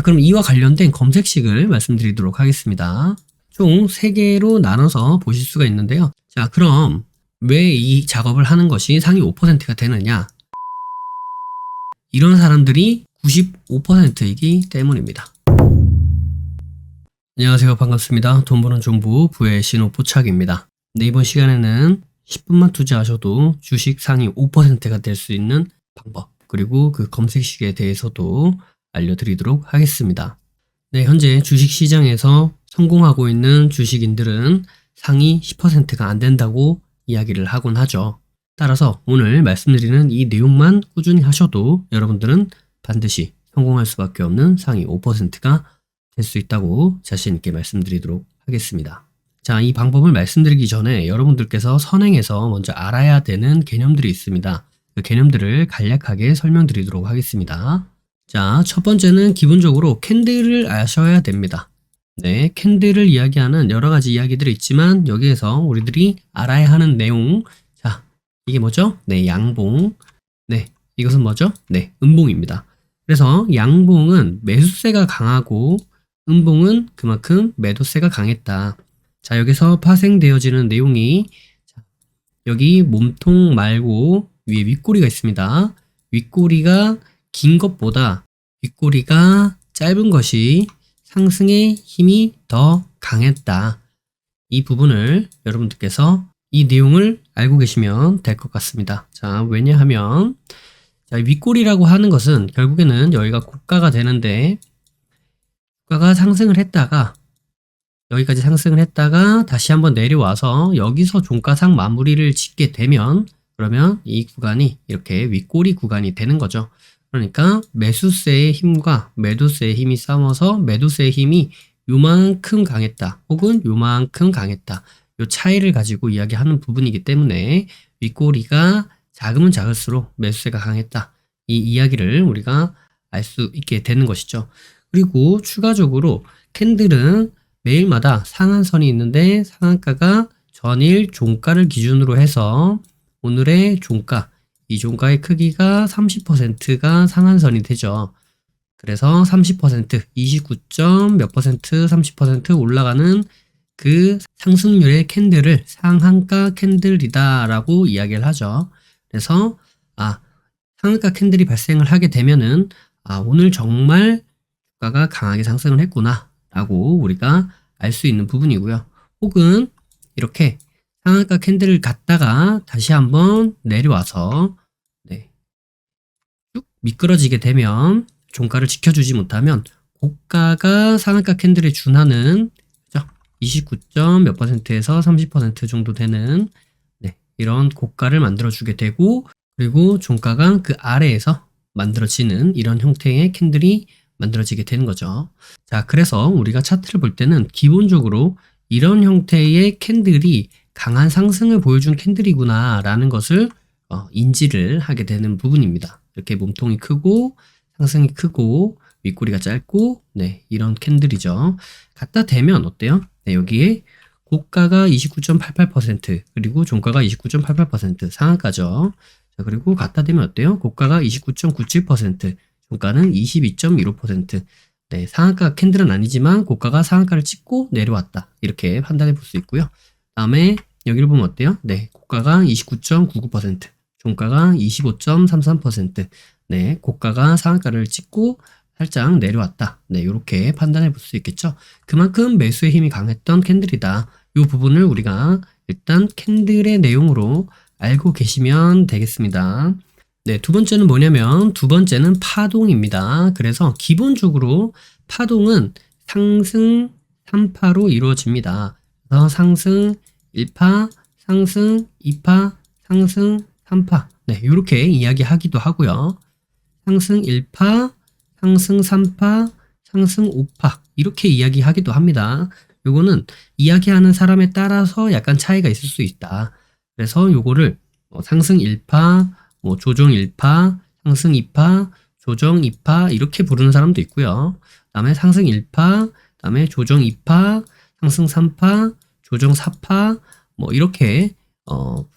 그럼 이와 관련된 검색식을 말씀드리도록 하겠습니다. 총 3개로 나눠서 보실 수가 있는데요. 자, 그럼 왜 이 작업을 하는 것이 상위 5%가 되느냐? 이런 사람들이 95%이기 때문입니다. 안녕하세요. 반갑습니다. 돈 버는 정보 부의 신호 포착입니다. 네, 이번 시간에는 10분만 투자하셔도 주식 상위 5%가 될 수 있는 방법, 그리고 그 검색식에 대해서도 알려드리도록 하겠습니다. 네, 현재 주식시장에서 성공하고 있는 주식인들은 상위 10%가 안 된다고 이야기를 하곤 하죠. 따라서 오늘 말씀드리는 이 내용만 꾸준히 하셔도 여러분들은 반드시 성공할 수밖에 없는 상위 5%가 될 수 있다고 자신 있게 말씀드리도록 하겠습니다. 자, 이 방법을 말씀드리기 전에 여러분들께서 선행해서 먼저 알아야 되는 개념들이 있습니다. 그 개념들을 간략하게 설명드리도록 하겠습니다. 자, 첫 번째는 기본적으로 캔들을 아셔야 됩니다. 네, 캔들을 이야기하는 여러 가지 이야기들이 있지만 여기에서 우리들이 알아야 하는 내용, 자, 이게 뭐죠? 네, 양봉. 네, 이것은 뭐죠? 네, 음봉입니다. 그래서 양봉은 매수세가 강하고 음봉은 그만큼 매도세가 강했다. 자, 여기서 파생되어지는 내용이, 자, 여기 몸통 말고 위에 윗꼬리가 있습니다. 윗꼬리가 긴 것보다 윗꼬리가 짧은 것이 상승의 힘이 더 강했다. 이 부분을 여러분들께서 이 내용을 알고 계시면 될 것 같습니다. 자, 왜냐하면 자, 윗꼬리라고 하는 것은 결국에는 여기가 고가가 되는데, 고가가 상승을 했다가 여기까지 상승을 했다가 다시 한번 내려와서 여기서 종가상 마무리를 짓게 되면, 그러면 이 구간이 이렇게 윗꼬리 구간이 되는 거죠. 그러니까 매수세의 힘과 매도세의 힘이 싸워서 매도세의 힘이 요만큼 강했다 혹은 요만큼 강했다, 요 차이를 가지고 이야기하는 부분이기 때문에 윗꼬리가 작으면 작을수록 매수세가 강했다, 이 이야기를 우리가 알 수 있게 되는 것이죠. 그리고 추가적으로 캔들은 매일마다 상한선이 있는데 상한가가 전일 종가를 기준으로 해서 오늘의 종가, 이 종가의 크기가 30%가 상한선이 되죠. 그래서 30%, 29점 몇 퍼센트, 30% 올라가는 그 상승률의 캔들을 상한가 캔들이다 라고 이야기를 하죠. 그래서 상한가 캔들이 발생을 하게 되면은 오늘 정말 주가가 강하게 상승을 했구나 라고 우리가 알 수 있는 부분이고요. 혹은 이렇게 상한가 캔들을 갔다가 다시 한번 내려와서 쭉 미끄러지게 되면, 종가를 지켜주지 못하면 고가가 상한가 캔들에 준하는 29점 몇 퍼센트에서 30% 정도 되는 이런 고가를 만들어주게 되고, 그리고 종가가 그 아래에서 만들어지는 이런 형태의 캔들이 만들어지게 되는 거죠. 자, 그래서 우리가 차트를 볼 때는 기본적으로 이런 형태의 캔들이 강한 상승을 보여준 캔들이구나 라는 것을 인지를 하게 되는 부분입니다. 이렇게 몸통이 크고 상승이 크고 윗꼬리가 짧고 이런 캔들이죠. 갖다 대면 어때요? 여기에 고가가 29.88% 그리고 종가가 29.88% 상한가죠. 자, 그리고 갖다 대면 어때요? 고가가 29.97%, 종가는 22.15%. 상한가 캔들은 아니지만 고가가 상한가를 찍고 내려왔다, 이렇게 판단해 볼 수 있고요. 다음에 여기를 보면 어때요? 고가가 29.99%, 종가가 25.33%. 고가가 상한가를 찍고 살짝 내려왔다. 이렇게 판단해 볼 수 있겠죠. 그만큼 매수의 힘이 강했던 캔들이다. 이 부분을 우리가 일단 캔들의 내용으로 알고 계시면 되겠습니다. 두 번째는 뭐냐면, 두 번째는 파동입니다. 그래서 기본적으로 파동은 상승 3파로 이루어집니다. 그래서 상승 1파, 상승 2파, 상승 3파. 이렇게 이야기하기도 하고요. 상승 1파, 상승 3파, 상승 5파, 이렇게 이야기하기도 합니다. 요거는 이야기하는 사람에 따라서 약간 차이가 있을 수 있다. 그래서 요거를 상승 1파, 조정 1파, 상승 2파, 조정 2파 이렇게 부르는 사람도 있고요. 다음에 상승 1파, 다음에 조정 2파, 상승 3파, 조정 4파 이렇게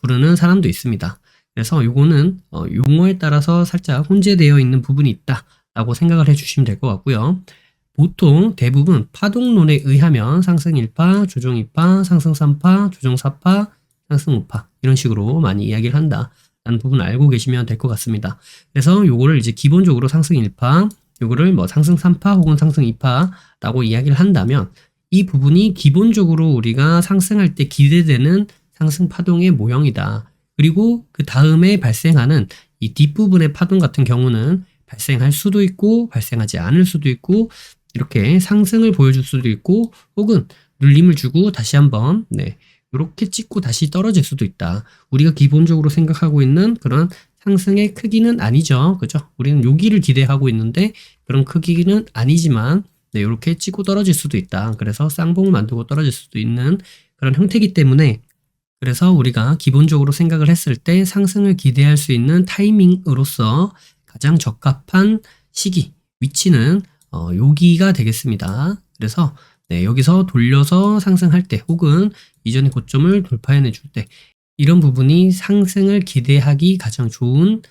부르는 사람도 있습니다. 그래서 요거는 용어에 따라서 살짝 혼재되어 있는 부분이 있다 라고 생각을 해주시면 될 것 같고요. 보통 대부분 파동론에 의하면 상승 1파, 조정 2파, 상승 3파, 조정 4파, 상승 5파 이런 식으로 많이 이야기를 한다라는 부분을 알고 계시면 될 것 같습니다. 그래서 요거를 이제 기본적으로 상승 1파, 요거를 뭐 상승 3파 혹은 상승 2파라고 이야기를 한다면 이 부분이 기본적으로 우리가 상승할 때 기대되는 상승 파동의 모형이다. 그리고 그 다음에 발생하는 이 뒷부분의 파동 같은 경우는 발생할 수도 있고 발생하지 않을 수도 있고 이렇게 상승을 보여줄 수도 있고 혹은 눌림을 주고 다시 한번 이렇게 찍고 다시 떨어질 수도 있다. 우리가 기본적으로 생각하고 있는 그런 상승의 크기는 아니죠. 그죠? 우리는 여기를 기대하고 있는데 그런 크기는 아니지만 이렇게 찍고 떨어질 수도 있다. 그래서 쌍봉을 만들고 떨어질 수도 있는 그런 형태이기 때문에 그래서 우리가 기본적으로 생각을 했을 때 상승을 기대할 수 있는 타이밍으로서 가장 적합한 시기, 위치는 여기가 되겠습니다. 그래서 여기서 돌려서 상승할 때 혹은 이전의 고점을 돌파해내 줄 때 이런 부분이 상승을 기대하기 가장 좋은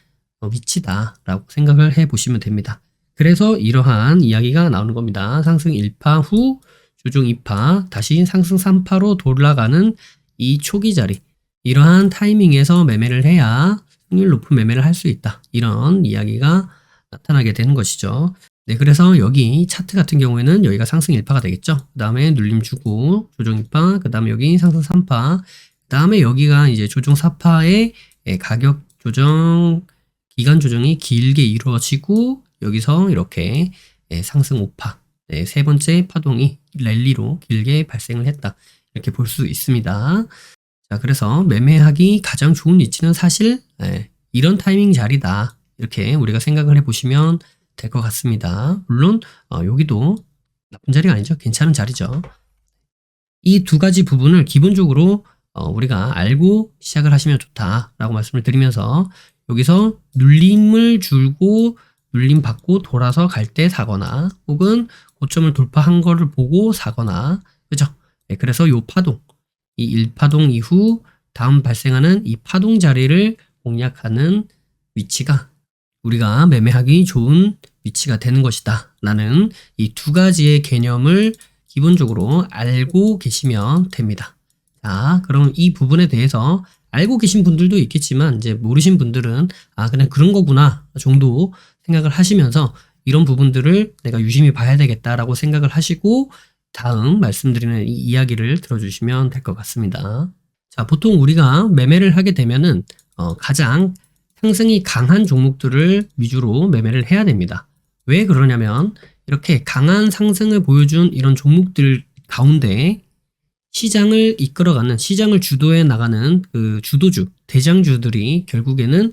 위치다라고 생각을 해보시면 됩니다. 그래서 이러한 이야기가 나오는 겁니다. 상승 1파 후 조정 2파 다시 상승 3파로 돌아가는 이 초기 자리 이러한 타이밍에서 매매를 해야 승률 높은 매매를 할 수 있다. 이런 이야기가 나타나게 되는 것이죠. 그래서 여기 차트 같은 경우에는 여기가 상승 1파가 되겠죠. 그 다음에 눌림 주고 조정 2파, 그 다음에 여기 상승 3파, 그 다음에 여기가 이제 조정 4파의 가격 조정, 기간 조정이 길게 이루어지고 여기서 이렇게 상승 5파, 세 번째 파동이 랠리로 길게 발생을 했다. 이렇게 볼 수 있습니다. 자, 그래서 매매하기 가장 좋은 위치는 사실 이런 타이밍 자리다. 이렇게 우리가 생각을 해보시면 될 것 같습니다. 물론 여기도 나쁜 자리가 아니죠. 괜찮은 자리죠. 이 두 가지 부분을 기본적으로 우리가 알고 시작을 하시면 좋다라고 말씀을 드리면서 여기서 눌림을 주고 눌림 받고 돌아서 갈 때 사거나 혹은 고점을 돌파한 거를 보고 사거나 그죠? 그래서 요 파동, 이 1파동 이후 다음 발생하는 이 파동 자리를 공략하는 위치가 우리가 매매하기 좋은 위치가 되는 것이다 라는 이 두 가지의 개념을 기본적으로 알고 계시면 됩니다. 자, 그럼 이 부분에 대해서 알고 계신 분들도 있겠지만 이제 모르신 분들은 그냥 그런 거구나 정도 생각을 하시면서 이런 부분들을 내가 유심히 봐야 되겠다라고 생각을 하시고 다음 말씀드리는 이 이야기를 들어주시면 될 것 같습니다. 자, 보통 우리가 매매를 하게 되면은 가장 상승이 강한 종목들을 위주로 매매를 해야 됩니다. 왜 그러냐면 이렇게 강한 상승을 보여준 이런 종목들 가운데 시장을 이끌어가는 시장을 주도해 나가는 그 주도주, 대장주들이 결국에는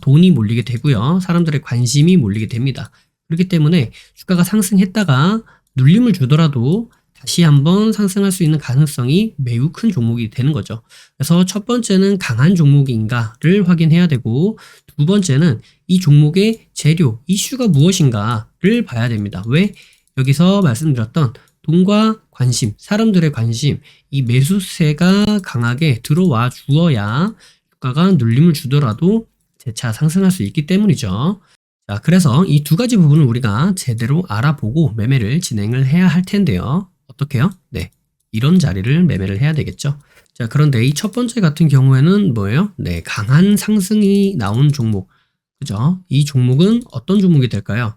돈이 몰리게 되고요. 사람들의 관심이 몰리게 됩니다. 그렇기 때문에 주가가 상승했다가 눌림을 주더라도 다시 한번 상승할 수 있는 가능성이 매우 큰 종목이 되는 거죠. 그래서 첫 번째는 강한 종목인가를 확인해야 되고 두 번째는 이 종목의 재료, 이슈가 무엇인가를 봐야 됩니다. 왜? 여기서 말씀드렸던 돈과 관심, 사람들의 관심, 이 매수세가 강하게 들어와 주어야 주가가 눌림을 주더라도 재차 상승할 수 있기 때문이죠. 자, 그래서 이 두 가지 부분을 우리가 제대로 알아보고 매매를 진행을 해야 할 텐데요. 어떻게요? 이런 자리를 매매를 해야 되겠죠. 자, 그런데 이 첫 번째 같은 경우에는 뭐예요? 강한 상승이 나온 종목. 그죠? 이 종목은 어떤 종목이 될까요?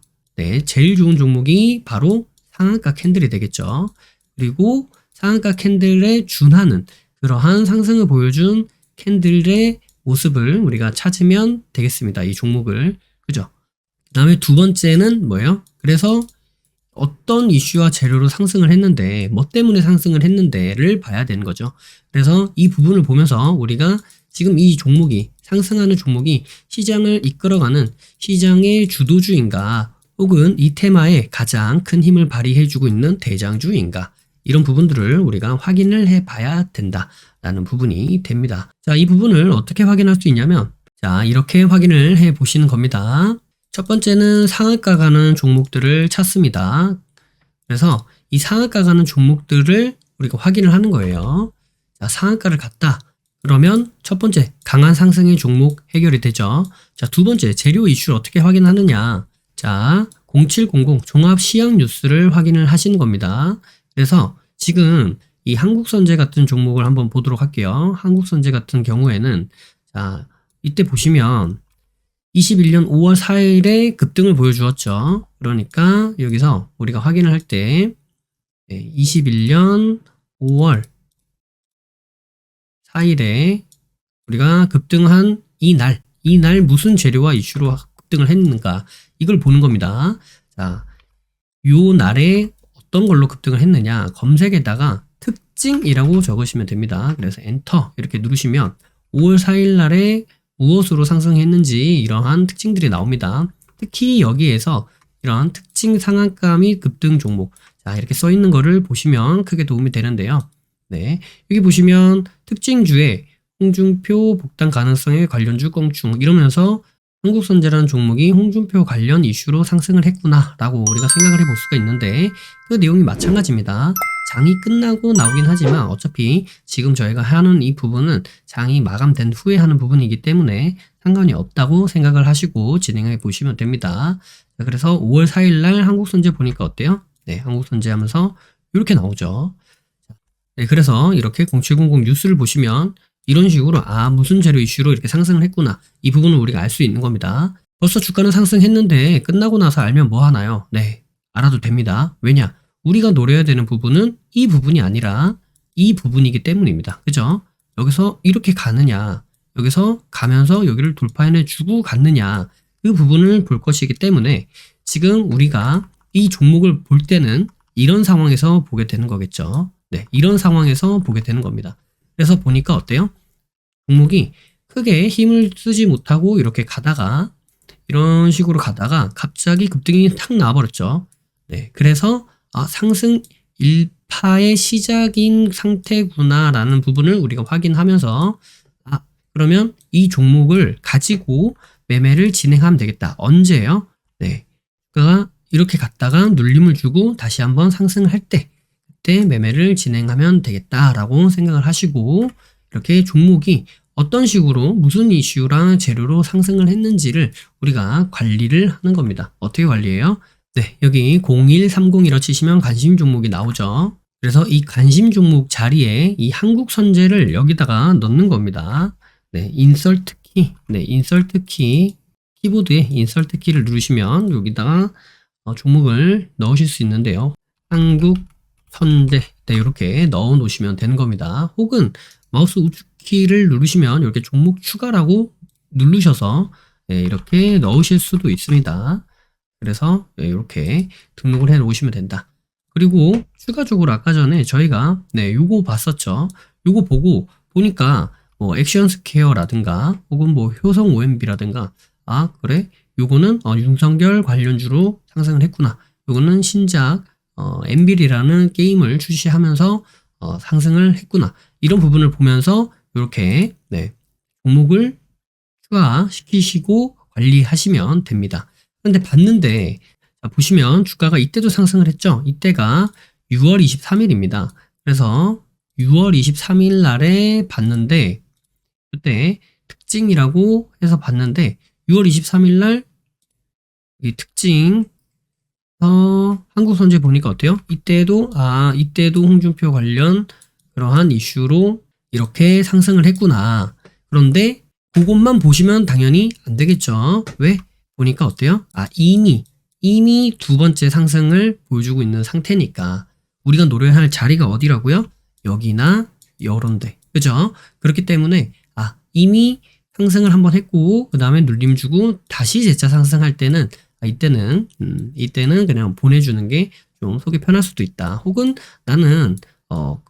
제일 좋은 종목이 바로 상한가 캔들이 되겠죠. 그리고 상한가 캔들에 준하는 그러한 상승을 보여준 캔들의 모습을 우리가 찾으면 되겠습니다. 이 종목을. 그죠? 그 다음에 두 번째는 뭐예요? 그래서 어떤 이슈와 재료로 상승을 했는데 뭐 때문에 상승을 했는데를 봐야 되는 거죠. 그래서 이 부분을 보면서 우리가 지금 이 종목이 상승하는 종목이 시장을 이끌어가는 시장의 주도주인가 혹은 이 테마에 가장 큰 힘을 발휘해주고 있는 대장주인가 이런 부분들을 우리가 확인을 해봐야 된다라는 부분이 됩니다. 자, 이 부분을 어떻게 확인할 수 있냐면 자, 이렇게 확인을 해 보시는 겁니다. 첫 번째는 상한가 가는 종목들을 찾습니다. 그래서 이 상한가 가는 종목들을 우리가 확인을 하는 거예요. 자, 상한가를 갔다. 그러면 첫 번째 강한 상승의 종목 해결이 되죠. 자, 두 번째 재료 이슈를 어떻게 확인하느냐. 자, 0700 종합 시황 뉴스를 확인을 하시는 겁니다. 그래서 지금 이 한국선제 같은 종목을 한번 보도록 할게요. 한국선제 같은 경우에는 자, 이때 보시면 21년 5월 4일에 급등을 보여주었죠. 그러니까 여기서 우리가 확인을 할 때 21년 5월 4일에 우리가 급등한 이날 무슨 재료와 이슈로 급등을 했는가 이걸 보는 겁니다. 자, 요 날에 어떤 걸로 급등을 했느냐 검색에다가 특징이라고 적으시면 됩니다. 그래서 엔터 이렇게 누르시면 5월 4일 날에 무엇으로 상승했는지 이러한 특징들이 나옵니다. 특히 여기에서 이런 특징 상한가 및 급등 종목 자 이렇게 써 있는 거를 보시면 크게 도움이 되는데요. 네, 여기 보시면 특징주에 홍준표 복당 가능성의 관련주 껑충 이러면서 한국선제라는 종목이 홍준표 관련 이슈로 상승을 했구나 라고 우리가 생각을 해볼 수가 있는데 그 내용이 마찬가지입니다. 장이 끝나고 나오긴 하지만 어차피 지금 저희가 하는 이 부분은 장이 마감된 후에 하는 부분이기 때문에 상관이 없다고 생각을 하시고 진행해 보시면 됩니다. 자, 그래서 5월 4일 날 한국선제 보니까 어때요? 네, 한국선제 하면서 이렇게 나오죠. 네, 그래서 이렇게 0700 뉴스를 보시면 이런 식으로 무슨 재료 이슈로 이렇게 상승을 했구나 이 부분을 우리가 알 수 있는 겁니다. 벌써 주가는 상승했는데 끝나고 나서 알면 뭐 하나요? 네, 알아도 됩니다. 왜냐? 우리가 노려야 되는 부분은 이 부분이 아니라 이 부분이기 때문입니다. 그죠? 여기서 이렇게 가느냐 여기서 가면서 여기를 돌파해내 주고 갔느냐 그 부분을 볼 것이기 때문에 지금 우리가 이 종목을 볼 때는 이런 상황에서 보게 되는 거겠죠. 네, 이런 상황에서 보게 되는 겁니다. 그래서 보니까 어때요? 종목이 크게 힘을 쓰지 못하고 이렇게 가다가 이런 식으로 가다가 갑자기 급등이 탁 나와버렸죠. 네, 그래서 상승 일파의 시작인 상태구나라는 부분을 우리가 확인하면서 그러면 이 종목을 가지고 매매를 진행하면 되겠다. 언제요? 네, 그러니까 이렇게 갔다가 눌림을 주고 다시 한번 상승을 할 때 그때 매매를 진행하면 되겠다라고 생각을 하시고 이렇게 종목이 어떤 식으로 무슨 이슈랑 재료로 상승을 했는지를 우리가 관리를 하는 겁니다. 어떻게 관리해요? 네, 여기 0130이라 치시면 관심 종목이 나오죠. 그래서 이 관심 종목 자리에 이 한국선제를 여기다가 넣는 겁니다. 네, 인설트 키, 인설트 키, 키보드에 인설트 키를 누르시면 여기다가 종목을 넣으실 수 있는데요. 한국선제 네, 이렇게 넣어 놓으시면 되는 겁니다. 혹은 마우스 우측 키를 누르시면 이렇게 종목 추가라고 누르셔서 네, 이렇게 넣으실 수도 있습니다. 그래서 네, 이렇게 등록을 해 놓으시면 된다. 그리고 추가적으로 아까 전에 저희가 요거 봤었죠. 요거 보니까 뭐 액션 스퀘어라든가 혹은 뭐 효성 OMB라든가 그래? 요거는 윤석열 관련주로 상승을 했구나. 요거는 신작 엔빌이라는 게임을 출시하면서 상승을 했구나. 이런 부분을 보면서 이렇게 종목을 추가시키시고 관리하시면 됩니다. 그런데 봤는데 보시면 주가가 이때도 상승을 했죠. 이때가 6월 23일입니다. 그래서 6월 23일 날에 봤는데 그때 특징이라고 해서 봤는데 6월 23일 날 이 특징 한국선제 보니까 어때요? 이때도 홍준표 관련 그러한 이슈로 이렇게 상승을 했구나. 그런데 그것만 보시면 당연히 안 되겠죠. 왜? 보니까 어때요? 이미 두 번째 상승을 보여주고 있는 상태니까 우리가 노려야 할 자리가 어디라고요? 여기나 요런데. 그죠? 그렇기 때문에 이미 상승을 한번 했고 그 다음에 눌림 주고 다시 재차 상승할 때는 이때는 그냥 보내주는 게 좀 속이 편할 수도 있다. 혹은 나는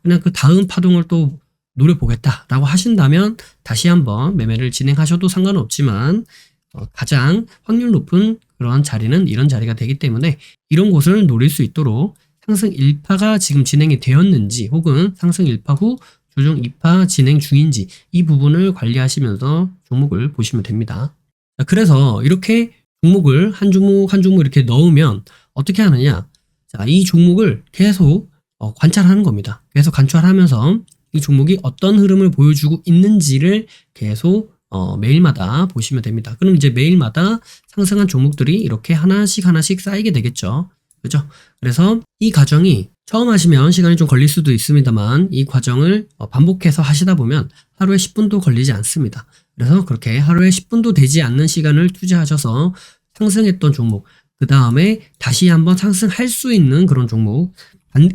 그냥 그 다음 파동을 또 노려보겠다라고 하신다면 다시 한번 매매를 진행하셔도 상관없지만 가장 확률 높은 그런 자리는 이런 자리가 되기 때문에 이런 곳을 노릴 수 있도록 상승 1파가 지금 진행이 되었는지 혹은 상승 1파 후 조정 2파 진행 중인지 이 부분을 관리하시면서 종목을 보시면 됩니다. 그래서 이렇게 종목을 한 종목 이렇게 넣으면 어떻게 하느냐? 자, 이 종목을 계속 관찰하는 겁니다. 계속 관찰하면서 이 종목이 어떤 흐름을 보여주고 있는지를 계속 매일마다 보시면 됩니다. 그럼 이제 매일마다 상승한 종목들이 이렇게 하나씩 쌓이게 되겠죠. 그죠? 그래서 이 과정이 처음 하시면 시간이 좀 걸릴 수도 있습니다만 이 과정을 반복해서 하시다 보면 하루에 10분도 걸리지 않습니다. 그래서 그렇게 하루에 10분도 되지 않는 시간을 투자하셔서 상승했던 종목, 그 다음에 다시 한번 상승할 수 있는 그런 종목,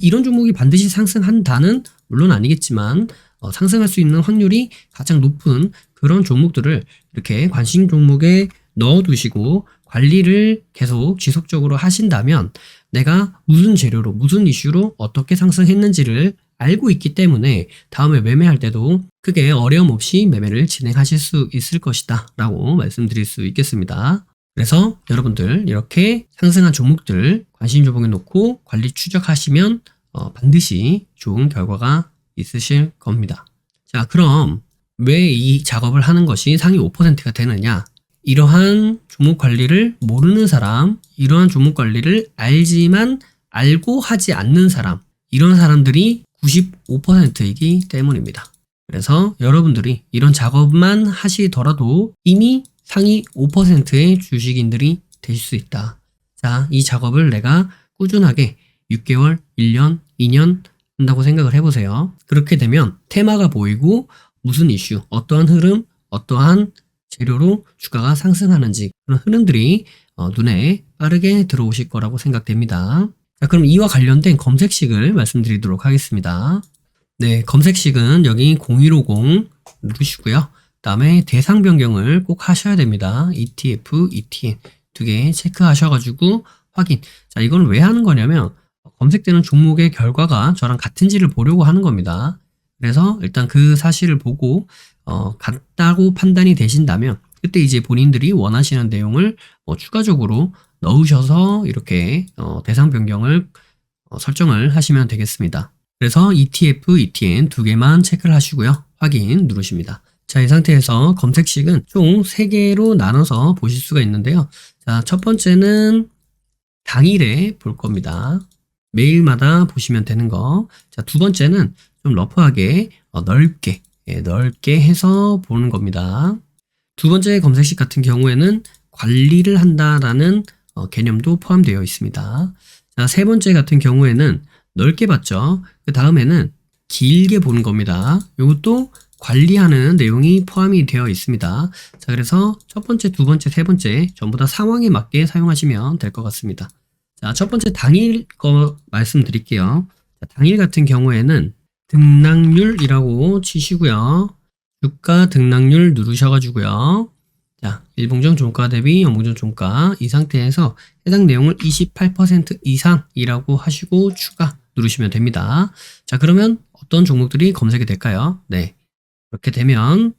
이런 종목이 반드시 상승한다는 물론 아니겠지만 상승할 수 있는 확률이 가장 높은 그런 종목들을 이렇게 관심 종목에 넣어두시고 관리를 계속 지속적으로 하신다면 내가 무슨 재료로 무슨 이슈로 어떻게 상승했는지를 알고 있기 때문에 다음에 매매할 때도 크게 어려움 없이 매매를 진행하실 수 있을 것이다 라고 말씀드릴 수 있겠습니다. 그래서 여러분들 이렇게 상승한 종목들 관심 종목에 놓고 관리 추적하시면 반드시 좋은 결과가 있으실 겁니다. 자, 그럼 왜 이 작업을 하는 것이 상위 5%가 되느냐? 이러한 종목 관리를 모르는 사람, 이러한 종목 관리를 알지만 알고 하지 않는 사람, 이런 사람들이 95%이기 때문입니다. 그래서 여러분들이 이런 작업만 하시더라도 이미 상위 5%의 주식인들이 되실 수 있다. 자, 이 작업을 내가 꾸준하게 6개월, 1년, 2년 한다고 생각을 해보세요. 그렇게 되면 테마가 보이고 무슨 이슈, 어떠한 흐름, 어떠한 재료로 주가가 상승하는지 그런 흐름들이 눈에 빠르게 들어오실 거라고 생각됩니다. 자, 그럼 이와 관련된 검색식을 말씀드리도록 하겠습니다. 네, 검색식은 여기 0150 누르시고요. 그 다음에 대상 변경을 꼭 하셔야 됩니다. ETF, ETN 두 개 체크하셔가지고 확인. 자, 이건 왜 하는 거냐면 검색되는 종목의 결과가 저랑 같은지를 보려고 하는 겁니다. 그래서 일단 그 사실을 보고 같다고 판단이 되신다면 그때 이제 본인들이 원하시는 내용을 추가적으로 넣으셔서 이렇게 대상 변경을 설정을 하시면 되겠습니다. 그래서 ETF, ETN 두 개만 체크를 하시고요. 확인 누르십니다. 자, 이 상태에서 검색식은 총 3개로 나눠서 보실 수가 있는데요. 자, 첫 번째는 당일에 볼 겁니다. 매일마다 보시면 되는 거. 자, 두 번째는 좀 러프하게 넓게 해서 보는 겁니다. 두 번째 검색식 같은 경우에는 관리를 한다라는 개념도 포함되어 있습니다. 자, 세 번째 같은 경우에는 넓게 봤죠. 그 다음에는 길게 보는 겁니다. 이것도 관리하는 내용이 포함이 되어 있습니다. 자, 그래서 첫 번째, 두 번째, 세 번째 전부 다 상황에 맞게 사용하시면 될 것 같습니다. 자, 첫 번째 당일 거 말씀드릴게요. 자, 당일 같은 경우에는 등락률이라고 치시고요. 주가 등락률 누르셔가지고요. 자, 일봉전 종가 대비 연봉전 종가 이 상태에서 해당 내용을 28% 이상이라고 하시고 추가 누르시면 됩니다. 자, 그러면 어떤 종목들이 검색이 될까요? 네, 이렇게 되면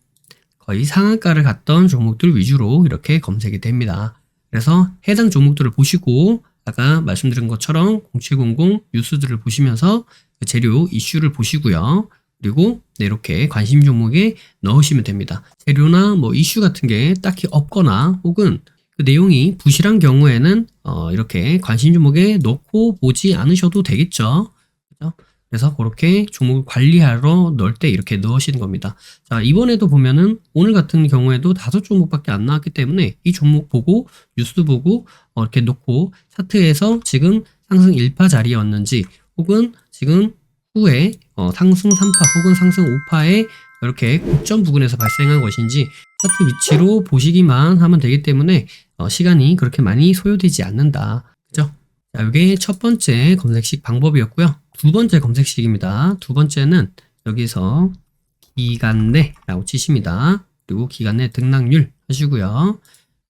거의 상한가를 갔던 종목들 위주로 이렇게 검색이 됩니다. 그래서 해당 종목들을 보시고 아까 말씀드린 것처럼 0700 뉴스들을 보시면서 그 재료 이슈를 보시고요. 그리고 네, 이렇게 관심 종목에 넣으시면 됩니다. 재료나 뭐 이슈 같은 게 딱히 없거나 혹은 그 내용이 부실한 경우에는 이렇게 관심 종목에 넣고 보지 않으셔도 되겠죠. 그렇죠? 그래서 그렇게 종목을 관리하러 넣을 때 이렇게 넣으시는 겁니다. 자, 이번에도 보면은 오늘 같은 경우에도 5종목밖에 안 나왔기 때문에 이 종목 보고 뉴스 보고 이렇게 놓고 차트에서 지금 상승 1파 자리였는지 혹은 지금 후에 상승 3파 혹은 상승 5파에 이렇게 고점 부근에서 발생한 것인지 차트 위치로 보시기만 하면 되기 때문에 시간이 그렇게 많이 소요되지 않는다. 그죠? 자, 이게 첫 번째 검색식 방법이었고요. 두 번째 검색식입니다. 두 번째는 여기서 기간 내라고 치십니다. 그리고 기간 내 등락률 하시고요.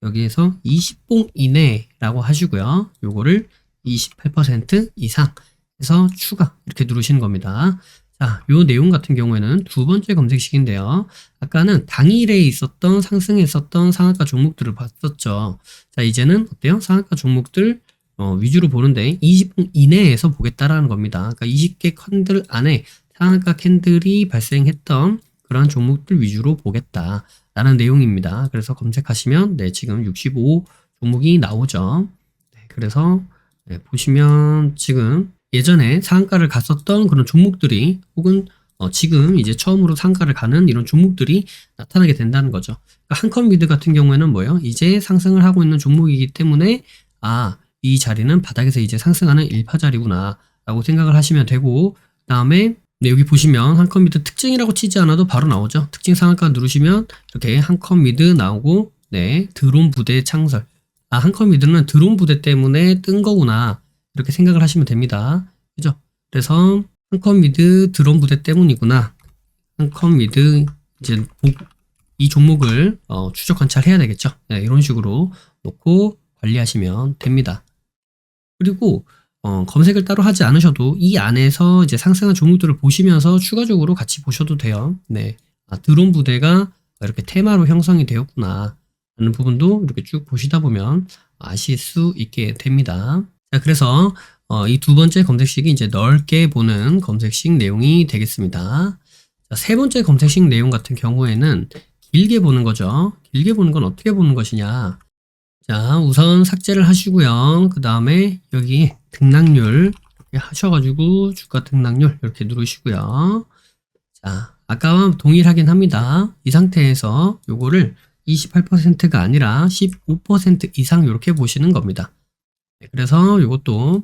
여기에서 20봉 이내라고 하시고요. 요거를 28% 이상 해서 추가 이렇게 누르시는 겁니다. 자, 요 내용 같은 경우에는 두 번째 검색식인데요. 아까는 당일에 있었던 상승했었던 상한가 종목들을 봤었죠. 자, 이제는 어때요? 상한가 종목들 위주로 보는데 20분 이내에서 보겠다라는 겁니다. 그러니까 20개 캔들 안에 상한가 캔들이 발생했던 그런 종목들 위주로 보겠다라는 내용입니다. 그래서 검색하시면 네, 지금 65 종목이 나오죠. 네, 그래서 네, 보시면 지금 예전에 상한가를 갔었던 그런 종목들이 혹은 지금 이제 처음으로 상가를 가는 이런 종목들이 나타나게 된다는 거죠. 그러니까 한컴미드 같은 경우에는 뭐예요? 이제 상승을 하고 있는 종목이기 때문에 이 자리는 바닥에서 이제 상승하는 1파 자리구나 라고 생각을 하시면 되고, 그 다음에 여기 보시면 한컴미드 특징이라고 치지 않아도 바로 나오죠. 특징 상한가 누르시면 이렇게 한컴미드 나오고, 드론 부대 창설. 한컴미드는 드론 부대 때문에 뜬 거구나 이렇게 생각을 하시면 됩니다. 그죠? 그래서 한컴미드 드론 부대 때문이구나. 한컴미드 이제 이 종목을 추적 관찰해야 되겠죠. 이런 식으로 놓고 관리하시면 됩니다. 그리고 검색을 따로 하지 않으셔도 이 안에서 이제 상승한 종목들을 보시면서 추가적으로 같이 보셔도 돼요. 드론 부대가 이렇게 테마로 형성이 되었구나 하는 부분도 이렇게 쭉 보시다 보면 아실 수 있게 됩니다. 자, 그래서 이 두 번째 검색식이 이제 넓게 보는 검색식 내용이 되겠습니다. 자, 세 번째 검색식 내용 같은 경우에는 길게 보는 거죠. 길게 보는 건 어떻게 보는 것이냐. 자, 우선 삭제를 하시고요. 그 다음에 여기 등락률 이렇게 하셔가지고 주가 등락률 이렇게 누르시고요. 자, 아까와 동일하긴 합니다. 이 상태에서 요거를 28%가 아니라 15% 이상 이렇게 보시는 겁니다. 그래서 이것도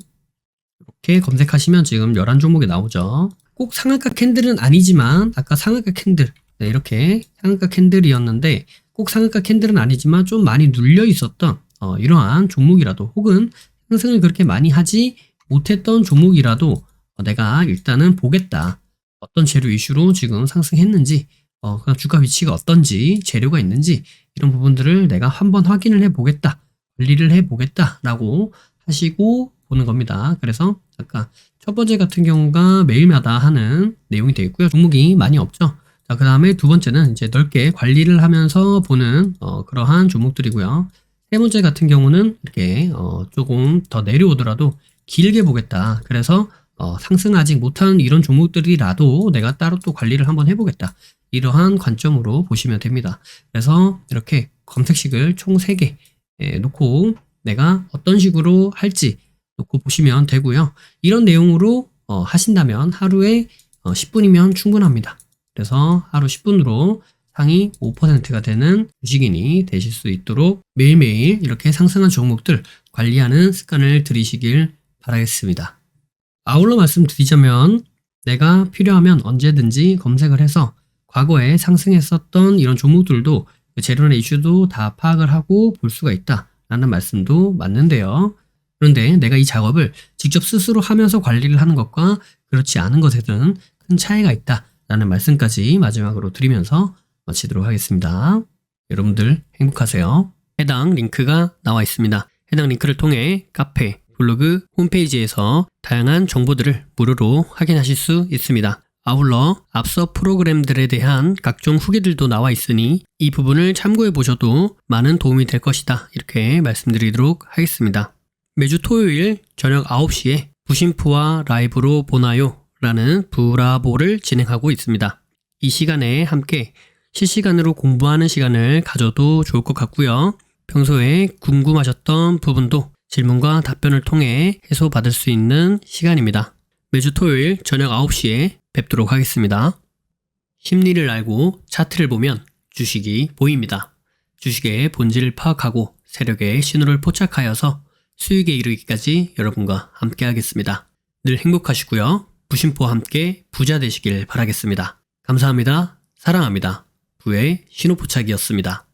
이렇게 검색하시면 지금 11종목이 나오죠. 꼭 상한가 캔들은 아니지만 아까 상한가 캔들 이렇게 상한가 캔들이었는데 꼭 상한가 캔들은 아니지만 좀 많이 눌려 있었던 이러한 종목이라도, 혹은 상승을 그렇게 많이 하지 못했던 종목이라도 내가 일단은 보겠다. 어떤 재료 이슈로 지금 상승했는지, 그냥 주가 위치가 어떤지, 재료가 있는지 이런 부분들을 내가 한번 확인을 해보겠다, 관리를 해보겠다 라고 하시고 보는 겁니다. 그래서 아까 첫 번째 같은 경우가 매일마다 하는 내용이 되어 있고요. 종목이 많이 없죠. 자, 그 다음에 두 번째는 이제 넓게 관리를 하면서 보는 그러한 종목들이고요. 세 번째 같은 경우는 이렇게 조금 더 내려오더라도 길게 보겠다. 그래서 상승하지 못한 이런 종목들이라도 내가 따로 또 관리를 한번 해보겠다. 이러한 관점으로 보시면 됩니다. 그래서 이렇게 검색식을 총 3개 놓고 내가 어떤 식으로 할지 놓고 보시면 되고요. 이런 내용으로 하신다면 하루에 10분이면 충분합니다. 그래서 하루 10분으로 상위 5%가 되는 주식인이 되실 수 있도록 매일매일 이렇게 상승한 종목들 관리하는 습관을 들이시길 바라겠습니다. 아울러 말씀드리자면 내가 필요하면 언제든지 검색을 해서 과거에 상승했었던 이런 종목들도 재료나 이슈도 다 파악을 하고 볼 수가 있다라는 말씀도 맞는데요. 그런데 내가 이 작업을 직접 스스로 하면서 관리를 하는 것과 그렇지 않은 것에는 큰 차이가 있다라는 말씀까지 마지막으로 드리면서 마치도록 하겠습니다. 여러분들 행복하세요. 해당 링크가 나와 있습니다. 해당 링크를 통해 카페, 블로그, 홈페이지에서 다양한 정보들을 무료로 확인하실 수 있습니다. 아울러 앞서 프로그램들에 대한 각종 후기들도 나와 있으니 이 부분을 참고해 보셔도 많은 도움이 될 것이다. 이렇게 말씀드리도록 하겠습니다. 매주 토요일 저녁 9시에 부심프와 라이브로 보나요? 라는 브라보를 진행하고 있습니다. 이 시간에 함께 실시간으로 공부하는 시간을 가져도 좋을 것 같고요. 평소에 궁금하셨던 부분도 질문과 답변을 통해 해소받을 수 있는 시간입니다. 매주 토요일 저녁 9시에 뵙도록 하겠습니다. 심리를 알고 차트를 보면 주식이 보입니다. 주식의 본질을 파악하고 세력의 신호를 포착하여서 수익에 이르기까지 여러분과 함께 하겠습니다. 늘 행복하시고요. 부심포와 함께 부자 되시길 바라겠습니다. 감사합니다. 사랑합니다. 부의 신호포착이었습니다.